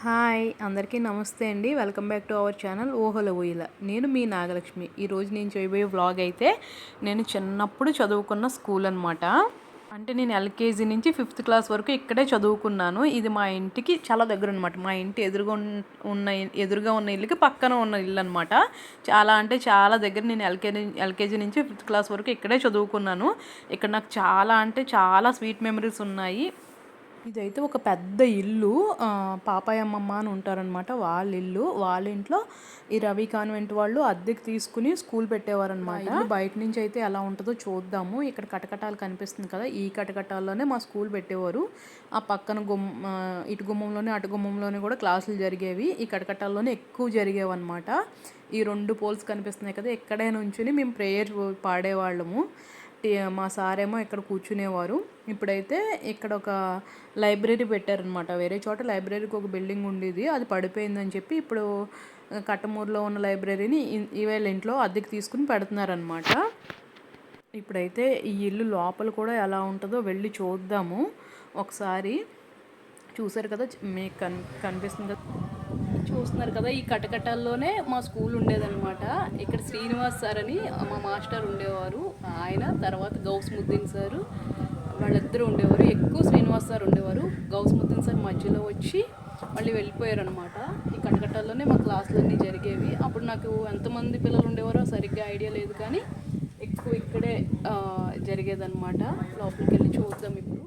Hi అందరికీ నమస్తే అండి. Welcome back to our channel ఓహోల ఊయల. నేను మీ నాగలక్ష్మి. ఈరోజు నేను చేయబోయే వ్లాగ్ అయితే నేను చిన్నప్పుడు చదువుకున్న స్కూల్ అనమాట. అంటే నేను ఎల్కేజీ నుంచి 5th క్లాస్ వరకు ఇక్కడే చదువుకున్నాను. ఇది మా ఇంటికి చాలా దగ్గర అనమాట. మా ఇంటి ఎదురుగా ఉన్న ఇల్లుకి పక్కన ఉన్న ఇల్లు అనమాట. చాలా అంటే చాలా దగ్గర. నేను ఎల్కేజీ నుంచి 5th క్లాస్ వరకు ఇక్కడే చదువుకున్నాను. ఇక్కడ నాకు చాలా అంటే చాలా స్వీట్ మెమరీస్ ఉన్నాయి. ఇదైతే ఒక పెద్ద ఇల్లు. పాపాయ్ అమ్మమ్మ అని ఉంటారనమాట. వాళ్ళ ఇల్లు. వాళ్ళ ఇంట్లో ఈ రవి కాన్వెంట్ వాళ్ళు అద్దెకి తీసుకుని స్కూల్ పెట్టేవారనమాట. ఇల్లు బయట నుంచి అయితే ఎలా ఉంటుందో చూద్దాము. ఇక్కడ కటకటాలు కనిపిస్తుంది కదా, ఈ కటకటాల్లోనే మా స్కూల్ పెట్టేవారు. ఆ పక్కన ఇటు గుమ్మంలోనే అటు గుమ్మంలోనే కూడా క్లాసులు జరిగేవి. ఈ కటకటాల్లోనే ఎక్కువ జరిగేవి అనమాట. ఈ 2 పోల్స్ కనిపిస్తున్నాయి కదా, ఇక్కడే నుంచుని మేము ప్రేయర్ పాడేవాళ్ళము. మా సారేమో ఇక్కడ కూర్చునేవారు. ఇప్పుడైతే ఇక్కడ ఒక లైబ్రరీ పెట్టారనమాట. వేరే చోట లైబ్రరీకి ఒక బిల్డింగ్ ఉండేది, అది పడిపోయిందని చెప్పి ఇప్పుడు కట్టమూరులో ఉన్న లైబ్రరీని వీళ్ళ ఇంట్లో అద్దెకి తీసుకుని పెడుతున్నారనమాట. ఇప్పుడైతే ఈ ఇల్లు లోపల కూడా ఎలా ఉంటుందో వెళ్ళి చూద్దాము ఒకసారి. చూసారు కదా, మీకు కనిపిస్తుంది కదా, చూస్తున్నారు కదా, ఈ కటకటాల్లోనే మా స్కూల్ ఉండేదన్నమాట. ఇక్కడ శ్రీనివాస్ సార్ అని మా మాస్టర్ ఉండేవారు. ఆయన తర్వాత గౌస్ముద్దీన్ సారు, వాళ్ళిద్దరూ ఉండేవారు. ఎక్కువ శ్రీనివాస్ సార్ ఉండేవారు. గౌస్ముద్దీన్ సార్ మధ్యలో వచ్చి మళ్ళీ వెళ్ళిపోయారు అనమాట. ఈ కటకటాల్లోనే మా క్లాసులన్నీ జరిగేవి. అప్పుడు నాకు ఎంతమంది పిల్లలు ఉండేవారో సరిగ్గా ఐడియా లేదు, కానీ ఎక్కువ ఇక్కడే జరిగేదన్నమాట. లోపలికి వెళ్ళి చూద్దాం ఇప్పుడు.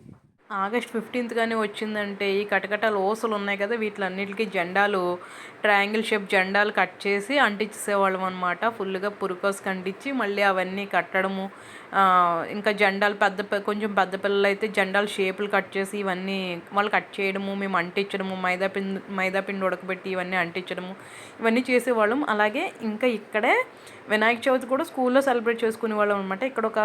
ఆగస్ట్ 15th కానీ వచ్చిందంటే ఈ కటకటాలు ఓసలు ఉన్నాయి కదా, వీటిలన్నిటికీ జెండాలు, ట్రయాంగిల్ షేప్ జెండాలు కట్ చేసి అంటించేసేవాళ్ళం అనమాట. ఫుల్గా పురుకోసుకు అంటించి మళ్ళీ అవన్నీ కట్టడము. ఇంకా జెండాలు కొంచెం పెద్ద పిల్లలు అయితే జెండాలు షేపులు కట్ చేసి ఇవన్నీ వాళ్ళు కట్ చేయడము, మేము అంటించడము, మైదాపిండి ఉడకబెట్టి ఇవన్నీ అంటించడము, ఇవన్నీ చేసేవాళ్ళం. అలాగే ఇంకా ఇక్కడే వినాయక చవితి కూడా స్కూల్లో సెలబ్రేట్ చేసుకునేవాళ్ళం అనమాట. ఇక్కడ ఒక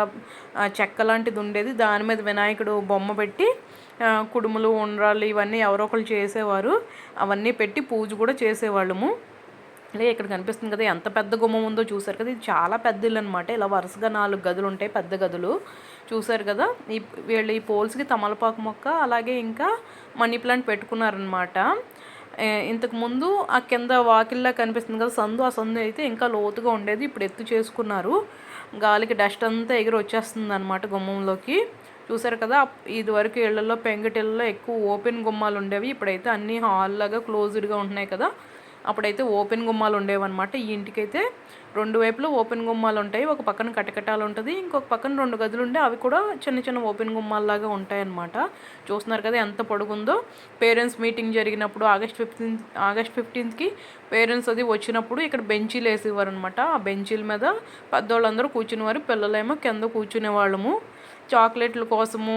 చెక్క లాంటిది ఉండేది, దాని మీద వినాయకుడు బొమ్మ పెట్టి కుడుములు, ఉండ్రాళ్ళు ఇవన్నీ ఎవరో ఒకరు చేసేవారు. అవన్నీ పెట్టి పూజ కూడా చేసేవాళ్ళము. అలాగే ఇక్కడ కనిపిస్తుంది కదా, ఎంత పెద్ద గుమ్మం ఉందో చూసారు కదా. ఇది చాలా పెద్ద ఇల్లు అనమాట. ఇలా వరుసగా 4 గదులు ఉంటాయి, పెద్ద గదులు. చూసారు కదా, వీళ్ళు ఈ పోల్స్కి తమలపాకు మొక్క అలాగే ఇంకా మనీ ప్లాంట్ పెట్టుకున్నారనమాట. ఇంతకుముందు ఆ కింద వాకిల్లా కనిపిస్తుంది కదా సందు, ఆ సందు అయితే ఇంకా లోతుగా ఉండేది. ఇప్పుడు ఎత్తు చేసుకున్నారు. గాలికి డస్ట్ అంతా ఎగిరి వచ్చేస్తుంది అనమాట గుమ్మంలోకి. చూసారు కదా, ఇదివరకు ఇళ్లలో పెంకుటిళ్ళలో ఎక్కువ ఓపెన్ గుమ్మాలు ఉండేవి. ఇప్పుడైతే అన్నీ హాల్ లాగా క్లోజ్డ్గా ఉంటున్నాయి కదా, అప్పుడైతే ఓపెన్ గుమ్మాలు ఉండేవన్నమాట. ఈ ఇంటికైతే 2 వైపులు ఓపెన్ గుమ్మాలు ఉంటాయి. ఒక పక్కన కటకటాలు ఉంటుంది, ఇంకొక పక్కన 2 గదులు ఉండే అవి కూడా చిన్న చిన్న ఓపెన్ గుమ్మాల్లాగా ఉంటాయి అన్నమాట. చూస్తున్నారు కదా ఎంత పొడుగుందో. పేరెంట్స్ మీటింగ్ జరిగినప్పుడు ఆగస్ట్ 15th పేరెంట్స్ అది వచ్చినప్పుడు ఇక్కడ బెంచీలు వేసేవారు అనమాట. ఆ బెంచీల మీద పెద్దోళ్ళందరూ కూర్చునేవారు, పిల్లలేమో కింద కూర్చునేవాళ్ళము. చాక్లెట్ల కోసము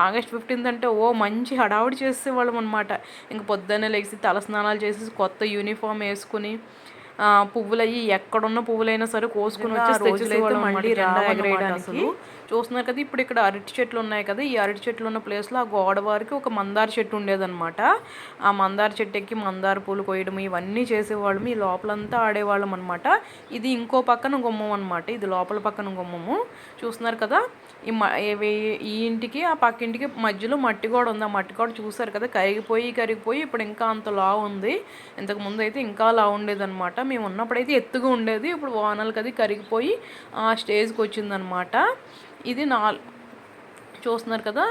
ఆగస్ట్ 15th అంటే మంచి హడావుడి చేసేవాళ్ళం అనమాట. ఇంక పొద్దున్నే లేచి తలస్నానాలు చేసి కొత్త యూనిఫామ్ వేసుకుని పువ్వులు అయ్యి ఎక్కడున్న పువ్వులైనా సరే కోసుకుని వచ్చి మళ్ళీ ఎగరేయడానికి. చూస్తున్నారు కదా, ఇప్పుడు ఇక్కడ అరటి చెట్లు ఉన్నాయి కదా, ఈ అరటి చెట్లు ఉన్న ప్లేస్లో ఆ గోడ వారికి ఒక మందార చెట్టు ఉండేదన్నమాట. ఆ మందార చెట్టు ఎక్కి మందార పూలు కొయ్యడం ఇవన్నీ చేసేవాళ్ళము. ఈ లోపలంతా ఆడేవాళ్ళం అనమాట. ఇది ఇంకో పక్కన గుమ్మం అనమాట, ఇది లోపల పక్కన గుమ్మము. చూస్తున్నారు కదా, ఈ ఇంటికి ఆ పక్క ఇంటికి మధ్యలో మట్టి గోడ ఉంది. ఆ మట్టి గోడ చూసారు కదా, కరిగిపోయి ఇప్పుడు ఇంకా అంత లావు ఉంది. ఇంతకుముందు అయితే ఇంకా లావు ఉండేదన్నమాట. మేము ఉన్నప్పుడైతే ఎత్తుగా ఉండేది, ఇప్పుడు వానలకి అది కరిగిపోయి ఆ స్టేజ్కి వచ్చిందనమాట. ఇది చూస్తున్నారు కదా,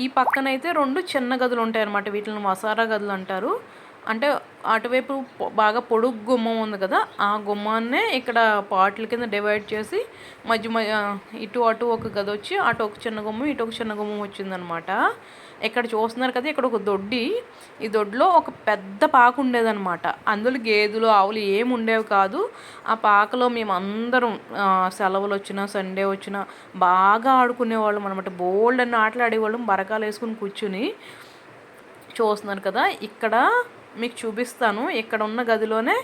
ఈ పక్కనైతే 2 చిన్న గదులు ఉంటాయి అన్నమాట. వీటిని వసారా గదులు అంటారు. అంటే అటువైపు బాగా పొడుగు గుమ్మం ఉంది కదా, ఆ గుమ్మాన్నే ఇక్కడ పార్ట్ల కింద డివైడ్ చేసి మధ్య ఇటు అటు ఒక గది వచ్చి అటు ఒక చిన్న గుమ్మం ఇటు ఒక చిన్న గుమ్మం వచ్చిందనమాట. ఇక్కడ చూస్తున్నారు కదా, ఇక్కడ ఒక దొడ్డి. ఈ దొడ్లో ఒక పెద్ద పాక ఉండేదన్నమాట. అందులో గేదెలు ఆవులు ఏమి ఉండేవి కాదు. ఆ పాకలో మేము అందరం సెలవులు వచ్చినా సండే వచ్చినా బాగా ఆడుకునేవాళ్ళం అనమాట. బోల్డ్ అని ఆటలు ఆడేవాళ్ళం బరకాలు వేసుకుని కూర్చుని. చూస్తున్నారు కదా, ఇక్కడ మీకు చూపిస్తాను. ఇక్కడ ఉన్న గదిలోనే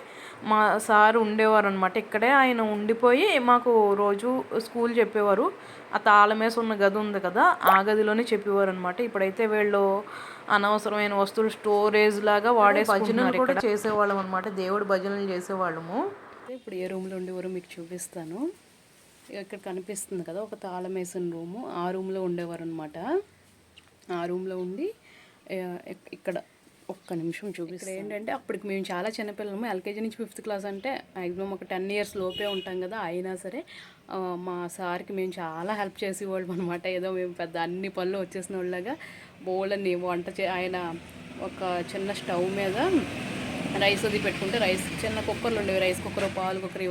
మా సారు ఉండేవారు అనమాట. ఇక్కడే ఆయన ఉండిపోయి మాకు రోజు స్కూల్ చెప్పేవారు. ఆ తాళమేసి ఉన్న గది ఉంది కదా, ఆ గదిలోనే చెప్పేవారు అనమాట. ఇప్పుడైతే వీళ్ళు అనవసరమైన వస్తువులు స్టోరేజ్ లాగా భజనలు కూడా చేసేవాళ్ళం అనమాట. దేవుడు భజనలు చేసేవాళ్ళము. ఇప్పుడు ఏ రూమ్లో ఉండేవారో మీకు చూపిస్తాను. ఇక్కడ కనిపిస్తుంది కదా ఒక తాళం వేసిన రూము, ఆ రూమ్లో ఉండేవారు అనమాట. ఆ రూమ్లో ఉండి ఇక్కడ ఒక్క నిమిషం చూపిస్తాను. ఏంటంటే అప్పటికి మేము చాలా చిన్నపిల్లము, ఎల్కేజీ నుంచి 5th క్లాస్ అంటే మ్యాక్సిమం ఒక 10 years లోపే ఉంటాం కదా. అయినా సరే మా సార్కి మేము చాలా హెల్ప్ చేసేవాళ్ళం అనమాట. ఏదో మేము పెద్ద అన్ని పనులు వచ్చేసిన వాళ్ళగా బోళ్ళని ఆయన ఒక చిన్న స్టవ్ మీద రైస్ అది పెట్టుకుంటే చిన్న కుక్కర్లు ఉండేవి, రైస్ కుక్కర్, పాలు కుక్కర్,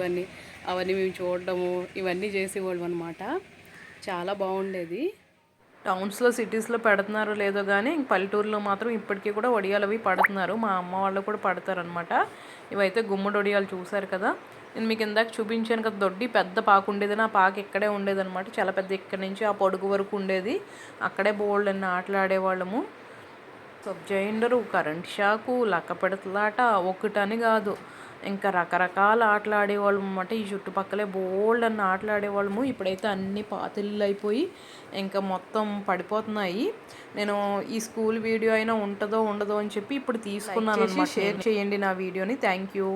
అవన్నీ మేము చూడడము ఇవన్నీ చేసేవాళ్ళం అనమాట. చాలా బాగుండేది. టౌన్స్లో సిటీస్లో పెడుతున్నారో లేదో కానీ పల్లెటూరులో మాత్రం ఇప్పటికీ కూడా వడియాలు అవి పడుతున్నారు. మా అమ్మ వాళ్ళు కూడా పడతారనమాట. ఇవైతే గుమ్మడి వడియాలు చూసారు కదా. నేను మీకు ఇందాక చూపించాను కదా, దొడ్డి పెద్ద పాకు ఉండేది. ఆ పాకు ఇక్కడే ఉండేదన్నమాట. చాలా పెద్ద, ఇక్కడి నుంచి ఆ పొడుగు వరకు ఉండేది. అక్కడే బోల్డ్ అన్ని ఆటలు ఆడేవాళ్ళము. సబ్జైండరు, కరెంట్ షాకు, లక్క పెడతలాట ఒకటని కాదు, ఇంకా రకరకాల ఆటలు ఆడేవాళ్ళం అన్నమాట. ఈ చుట్టుపక్కలే బోల్డ్ అన్న ఆటలు ఆడేవాళ్ళము. ఇప్పుడైతే అన్ని పాతిళ్ళు అయిపోయి ఇంకా మొత్తం పడిపోతున్నాయి. నేను ఈ స్కూల్ వీడియో అయినా ఉంటుందో ఉండదో అని చెప్పి ఇప్పుడు తీసుకున్నాను. షేర్ చేయండి నా వీడియోని. Thank you.